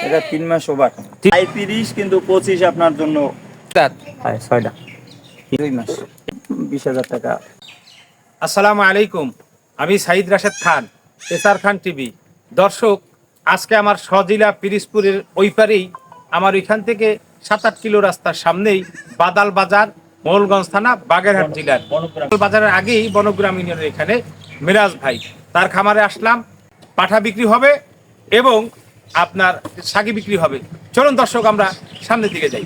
এটা 3 মাস ওভার। 30 কিন্তু 25 আপনার জন্য দাঁত। হয় 6টা 2 মাস 20,000 টাকা। আসসালামু আলাইকুম, আমি সাইদ রাশেদ খান, এসআর খান টিভি। দর্শক, আজকে আমার সজিলা পিরিজপুরের ওই পারেই, আমার ওইখান থেকে 7-8 কিলো রাস্তার সামনেই বাদাল বাজার, মোহনগঞ্জ থানা, বাগেরহাট জেলার বাজারের আগেই বনগ্রাম ইউনিয়নের এখানে মিরাজ ভাই তার খামারে আসলাম। পাঠা বিক্রি হবে এবং আপনার সাগি বিক্রি হবে। চলুন দর্শক, আমরা সামনের দিকে যাই।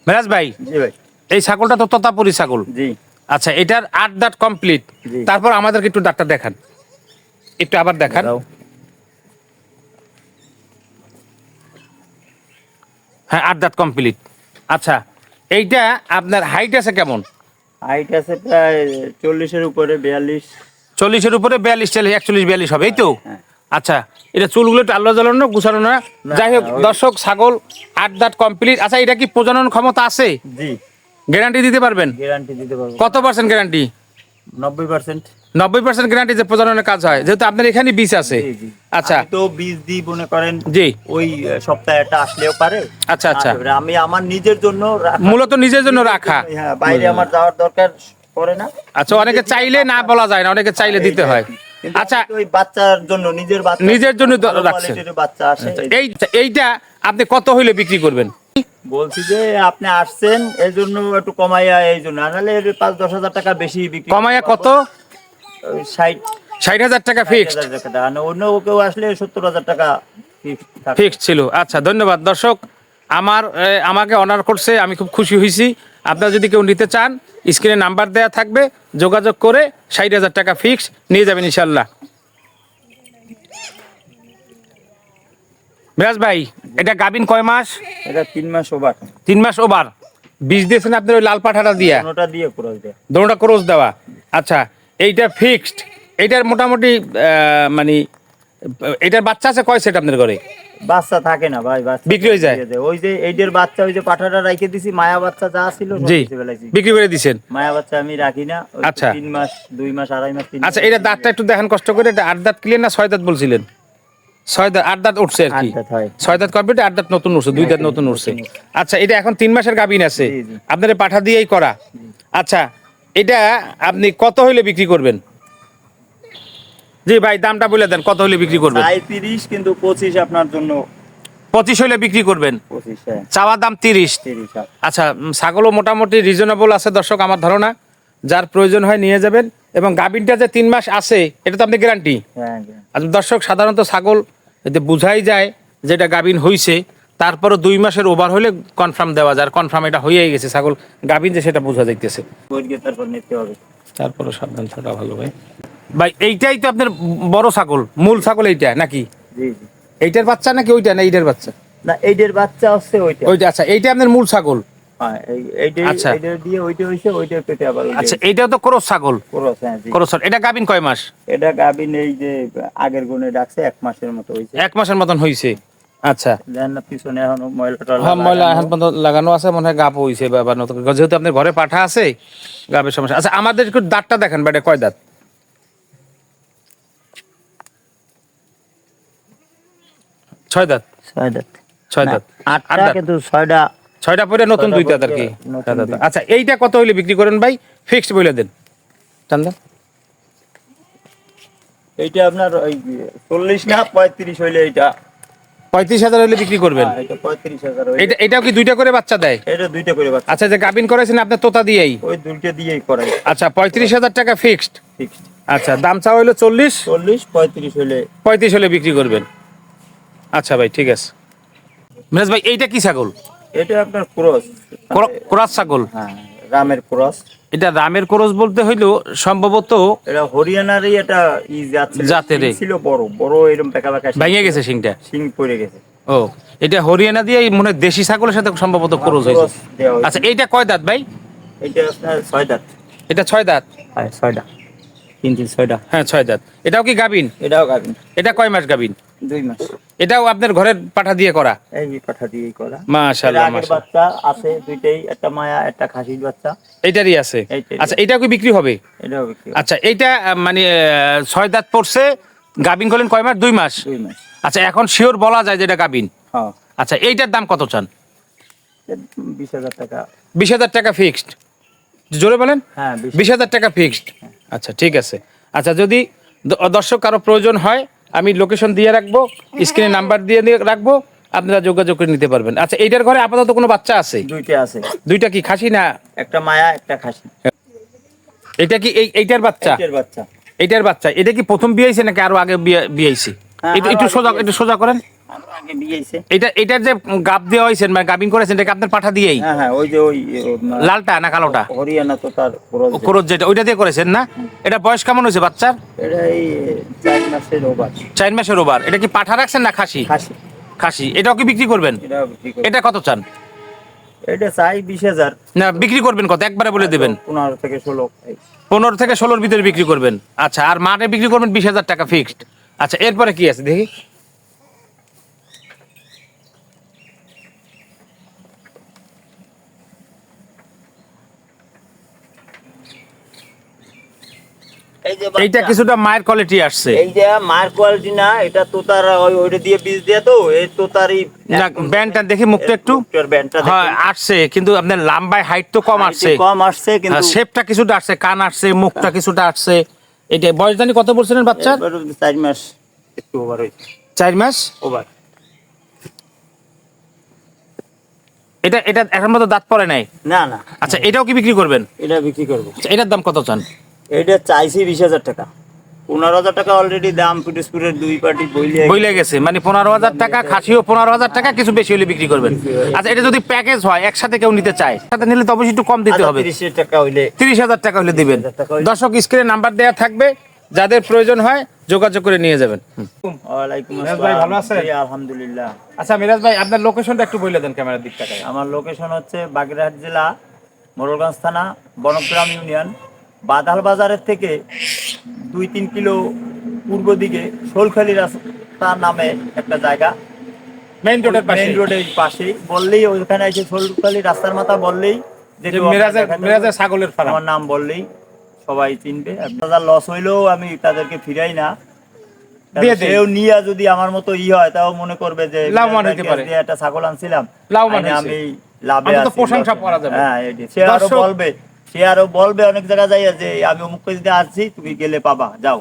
মিরাজ ভাই, জি ভাই। এই ছাগলটা তো তোতাপুরি ছাগল। জি আচ্ছা, এটার 8 দাঁত কমপ্লিট। জি। তারপর আমাদেরকে একটু দাঁতটা দেখান, একটু আবার দেখান। হ্যাঁ, 8 দাঁত কমপ্লিট। আচ্ছা, এইটা আপনার হাইট আছে কেমন? হাইট আছে প্রায় 40-এর উপরে, 42। 40-এর উপরে, 42, 41, 42 হবে, এই তো? হ্যাঁ। আচ্ছা, এটা চুলগুলো একটু আল্লাহ জ্বালানো, গুছানো না? যাই হোক দর্শক, ছাগল 8 দাঁত কমপ্লিট। আচ্ছা, এটা কি প্রজনন ক্ষমতা আছে? জি, গ্যারান্টি দিতে পারবেন? গ্যারান্টি দিতে পারবো। কত পার্সেন্ট গ্যারান্টি? 90%। 90% গ্যারান্টি যে প্রজননের কাজ হয়, যেহেতু আপনার এখানে বীজ আছে। জি জি। আচ্ছা, আমি তো বীজ দিই মনে করেন জি। ওই সপ্তাহে একটা আসলেও পারে। আচ্ছা আচ্ছা, আর আমি আমার নিজের জন্য রাখা। মূলত নিজের জন্য রাখা। হ্যাঁ, বাইরে আমার যাওয়ার দরকার পড়ে না। আচ্ছা, অনেকে চাইলে না বলা যায় না, অনেকে চাইলে দিতে হয়। কিন্তু আচ্ছা, আমি তো ওই বাচ্চার জন্য, নিজের জন্য ভালো রাখছেন। কোয়ালিটির বাচ্চা আসে। এইটা আপনি কত হইলে বিক্রি করবেন? বলছি যে আপনি আসছেন এই জন্য একটু কমাইয়া, এই জন্য নাহলে 5-10 হাজার টাকা বেশি বিক্রি কমাইয়া কত? 60,000 টাকা ফিক্সড। টাকা। আর অন্য কেউ আসলে 70,000 টাকা ফিক্সড ছিল। আচ্ছা, ধন্যবাদ দর্শক। আমাকে অনার করছে, আমি খুব খুশি হয়েছি। আপনারা যদি কেউ নিতে চান, স্ক্রিনে নাম্বার দেওয়া থাকবে, যোগাযোগ করে 60,000 টাকা ফিক্স নিয়ে যাবেন ইনশাল্লাহ। মিরাজ ভাই, এটা গাবিন কয় মাস? এটা 3 মাস ওভার। 3 মাস ওভার। বীজ দিয়েছেন আপনার ওই লাল পাঠাটা দিয়া? ওটা দিয়ে ক্রস দেয়া। দোনোটা ক্রস দেওয়া। আচ্ছা, এইটা ফিক্সড। এইটার মোটামুটি মানে এটার বাচ্চা আছে কয় সেট আপনার ঘরে? বাচ্চা থাকে না ভাই, বাচ্চা বিক্রি হয়ে যায়। ওই যে এইটার বাচ্চা, ওই যে পাঠাটা রাখে দিছি, মায়া বাচ্চা যা ছিল সব জি, বেঁচে ফেলাইছি। বিক্রি করে দিছেন। মায়া বাচ্চা আমি রাখি না। ওই আচ্ছা। 3 মাস, 2 মাস, 2.5 মাস, 3 আচ্ছা, মাস। এটা দাঁতটা একটু দেখেন কষ্ট করে। এটা 8 দাঁত ক্লিয়ার না 6 দাঁত বলছিলেন? 6 দাঁত, 8 দাঁত উঠছে আর কি। 8 দাঁত হয়। 6 দাঁত কমপ্লিট, 8 দাঁত নতুন উঠছে, 2 দাঁত নতুন উঠছে। আচ্ছা, এটা এখন 3 মাসের গাবিন আছে। জি, জি। আপনার পাঠা দিয়েই করা। আচ্ছা, এটা আপনি কত হইলে বিক্রি করবেন? জি ভাই, দামটা বলে দেন, কত হইলে বিক্রি করবেন? 30 কিন্তু 25 আপনার জন্য। 25 হইলে বিক্রি করবেন। 25, হ্যাঁ। চাওয়া দাম 30। 30, হ্যাঁ। আচ্ছা, ছাগলও মোটামুটি রিজনেবল আছে দর্শক, আমার ধারণা। যার প্রয়োজন হয় নিয়ে যাবেন। এবং গাবিনটা যে 3 মাস আছে, এটা তো আপনি গ্যারান্টি। হ্যাঁ। আচ্ছা দর্শক, সাধারণত ছাগল এতে বোঝাই যায় যেটা গাবিন হইছে, তারপরও 2 মাসের ওভার হলে কনফার্ম দেওয়া যায়। কনফার্ম এটা হয়েই গেছে ছাগল গাবিন, যে সেটা বোঝা যাইতেছে। বইকে তারপর নিতে হবে। তারপরে সাবধান থাকা ভালো ভাই। ভাই, এইটাই তো আপনার বড় ছাগল, মূল ছাগল এইটা নাকি? জি জি। এইটার বাচ্চা নাকি ওইটা, না এইটার বাচ্চা? না, এইটার বাচ্চা হচ্ছে ওইটা। ওইটা। আচ্ছা, এইটা আপনার মূল ছাগল। হ্যাঁ, এইটাই। আচ্ছা। এইটা দিয়ে ওইটা হইছে, ওইটার পেটে আবার ওইটা আচ্ছা, এইটাও তো ক্রস ছাগল। ক্রস। হ্যাঁ জি। ক্রস। এটা গাবিন কয় মাস? এটা গাবিন এই যে আগের গুণে ডাকছে 1 মাসের মতো হইছে। 1 মাসের মতন হইছে। আচ্ছা, জানেন না, পিছনে এখনো ময়লাটা হ্যাঁ, ময়লা এখন পর্যন্ত লাগানো আছে, মনে হয় গাপ হইছে বা নতুন, যেহেতু আপনার ঘরে পাঠা আছে, গাবের সমস্যা। আচ্ছা, আমাদের একটু দাঁতটা দেখেন বেটা, কয় দাঁত? 6 দাঁত। 6 দাঁত। 6 দাঁত। 8টা কিন্তু 6টা। 6টা পরে নতুন 2 দাঁত আর কি। নতুন দুই। আচ্ছা, এইটা কত হইলে বিক্রি করেন ভাই? ফিক্সড বলে দেন। চান্দা এইটা আপনার ওই 40 না 35 হইলে এইটা। 35,000 হইলে বিক্রি করবেন। হ্যাঁ, এটা 35,000 হইলে। এটাও কি 2টা করে বাচ্চা দেয়? এটা 2টা করে বাচ্চা। আচ্ছা, যে গাবিন করেছেন আপনার তোতা দিয়েই? ওই 2টা দিয়েই করাই। আচ্ছা, 35,000 টাকা ফিক্সড। ফিক্সড। আচ্ছা, দাম চাওয়া হইলো 40। 40, 35 হইলে। 35 হলে বিক্রি করবেন। আচ্ছা ভাই, ঠিক আছে। মিরাজ ভাই, এইটা কি ছাগল? এটা আপনার ক্রস। ক্রস ছাগল। হ্যাঁ, রামের ক্রস। এটা রামের ক্রস বলতে হইলো সম্ভবত এটা হরিয়ানারই এটা জাতের। ছিল, বড় বড় এরকম বেঁকা বেঁকা ভেঙে গেছে শিংটা। শিং পড়ে গেছে। ও, এটা হরিয়ানা দিয়ে মনে হয় দেশি ছাগলের সাথে সম্ভবত ক্রস হয়েছে। দেওয়া হয়েছে। আচ্ছা, এইটা কয় দাঁত ভাই? এটা আপনার 6 দাঁত। এটা 6 দাঁত। হ্যাঁ, 6টা। 6টা। হ্যাঁ, 6 দাঁত। এটাও কি গাবিন? এটাও গাবিন। এটা কয় মাস গাবিন? 2 মাস। এটাও আপনার ঘরের পাঠা দিয়ে করা? এই যে পাঠা দিয়েই করা। মাশাআল্লাহ, আগের মাশাআল্লাহ। বাচ্চা আছে দুইটাই, একটা মায়া, একটা খাসির বাচ্চা। এইটারই আছে। এইটারই। আচ্ছা, এটাও কি বিক্রি হবে? এটাও বিক্রি। আচ্ছা, এইটা মানে 6 দাঁত পড়ছে, গাবিন করলেন কয় মাস? 2 মাস। 2 মাস। আচ্ছা, এখন শিওর বলা যায় যে এটা গাবিন? হ্যাঁ। আচ্ছা, এইটার দাম কত চান? 20,000 টাকা। 20,000 টাকা ফিক্সড? জোরে বলেন। হ্যাঁ, 20,000 টাকা ফিক্সড। আচ্ছা, ঠিক আছে। আচ্ছা, যদি দর্শক কারো প্রয়োজন হয়, আমি লোকেশন দিয়ে রাখবো, স্ক্রিনে নাম্বার দিয়ে রাখবো, আপনারা যোগাযোগ করে নিতে পারবেন। আচ্ছা, এইটার ঘরে আপাতত কোনো বাচ্চা আছে? 2টা আছে। 2টা কি খাসি না? একটা মায়া, একটা খাসি। এটা কি এইটার বাচ্চা? এটার বাচ্চা। এইটার বাচ্চা। এটা কি প্রথম বিয়ে হয়েছে নাকি আরো আগে বিয়ে হয়েছে? হ্যাঁ, একটু সোজা করেন। আগে বিয়ে হইছে। এটার যে গাব দেওয়া হয়েছে মানে গাবিন করেছেন, এটা কি আপনার পাঠা দিয়েই? হ্যাঁ হ্যাঁ, ওই যে ওই লালটা না কালোটা? হরিয়ানা তো তার খরচ যেটা, ওইটা দিয়ে করেছেন না? এটা বয়স কেমন হয়েছে বাচ্চার? এটা এই 4 মাসের ওভার। 4 মাসের ওভার। এটা কি পাঠা রাখছেন না খাসি? খাসি। খাসি। এটাও কি বিক্রি করবেন? এটা কত চান? এটা চাই 20,000। না, বিক্রি করবেন কত একবারে বলে দেবেন? 15 থেকে 16। 15 থেকে 16-র ভিতরে বিক্রি করবেন। আচ্ছা, আর মাঠে বিক্রি করবেন 20,000 টাকা ফিক্সড। আচ্ছা, এরপরে কি আছে দেখি। এই যে এইটা কিছুটা মায়ের কোয়ালিটি আসছে। এই যে মার কোয়ালিটি না, এটা তোতার ওইটা দিয়ে বীজ দিয়ে তো এই তোতারই। না, ব্যান্ডটা দেখি মুখটা একটু। ব্যান্ডটা হ্যাঁ, আসছে, কিন্তু আপনার লম্বায় হাইট তো কম আসছে। কম আসছে কিন্তু শেপটা কিছুটা আসছে, কান আসছে, মুখটা কিছুটা আসছে। এটা বয়স জানি কত বলছিলেন বাচ্চার? 4 মাস একটু ওভার হইছে। 4 মাস ওভার। এটা এখন মতো দাঁত পড়ে নাই? না না। আচ্ছা, এটাও কি বিক্রি করবেন? এটা বিক্রি করব। আচ্ছা, এটার দাম কত চান? এটা চাইছি 20,000 টাকা। 15,000 টাকা অলরেডি দাম পিটুসপুরের 2 পার্টি বইলে গেছে, মানে 15,000 টাকা, খাসিও 15,000 টাকা, কিছু বেশি হলে বিক্রি করবেন। আচ্ছা, এটা যদি প্যাকেজ হয়, একসাথে কেউ নিতে চায়, সাথে নিলে তো অবশ্যই একটু কম দিতে হবে। 30,000 টাকা হইলে 30,000 টাকা হলে দিবেন। 30,000 টাকা হইলে। দর্শক স্ক্রিনে নাম্বার দেওয়া থাকবে, যাদের প্রয়োজন হয় যোগাযোগ করে নিয়ে যাবেন। ওয়ালাইকুম মিরাজ আসসালাম। ভাই, ভালো আছেন? জি, আলহামদুলিল্লাহ। আচ্ছা মিরাজ ভাই, আপনার লোকেশনটা একটু বলে দেন ক্যামেরার দিক থেকে। আমার লোকেশন হচ্ছে বাগেরহাট জেলা, মোড়লগঞ্জ থানা, বনগ্রাম ইউনিয়ন। বাদাল বাজারের থেকে 2-3 কিলো পূর্ব দিকে শোলখালি রাস্তা নামে একটা জায়গা, মেইন রোডের পাশে। মেইন রোডের পাশেই বললেই, ওইখানে এসে শোলখালি রাস্তার মাথা বললেই যে মিরাজের ছাগলের ফার্ম। আমার নাম বললেই সবাই চিনবে। আপনার লস হইলেও আমি তাদেরকে ফিরাই না। দিয়ে দেই। কেউ নিয়ে যদি আমার মতো হয়, তাও মনে করবে যে লাভবান হতে পারে। একটা ছাগল আনছিলাম, লাভবান আইনে হয়েছে। আমি লাভে অন্তত আছি। প্রশংসা করা যাবে। হ্যাঁ, সে আরো দর্শক- বলবে, অনেক জায়গায় যাই যে আমি অমুক দিতে আসছি, তুমি গেলে পাবা, যাও।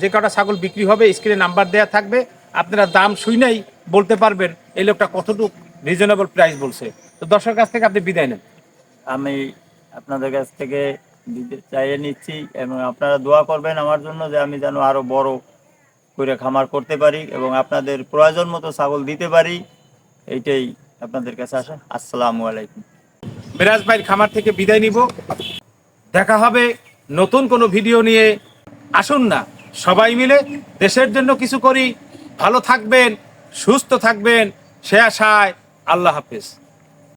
যে কটা ছাগল বিক্রি হবে স্ক্রিনে নাম্বার দেওয়া থাকবে, আপনারা দাম শুনেই বলতে পারবেন এই লোকটা কতটুকু রিজনেবল প্রাইস বলছে। তো দর্শকের কাছ থেকে আপনি বিদায় নেন। আমি আপনাদের কাছ থেকে চাইয়ে নিচ্ছি এবং আপনারা দোয়া করবেন আমার জন্য, যে আমি যেন আরো বড় করে খামার করতে পারি এবং আপনাদের প্রয়োজন মতো ছাগল দিতে পারি। এইটাই আপনাদের কাছে আসা। আসসালামু আলাইকুম। মিরাজ ভাইয়ের খামার থেকে বিদায় নিব। দেখা হবে নতুন কোনো ভিডিও নিয়ে। আসুন না সবাই মিলে দেশের জন্য কিছু করি। ভালো থাকবেন, সুস্থ থাকবেন, সে আশায়। আল্লাহ হাফেজ।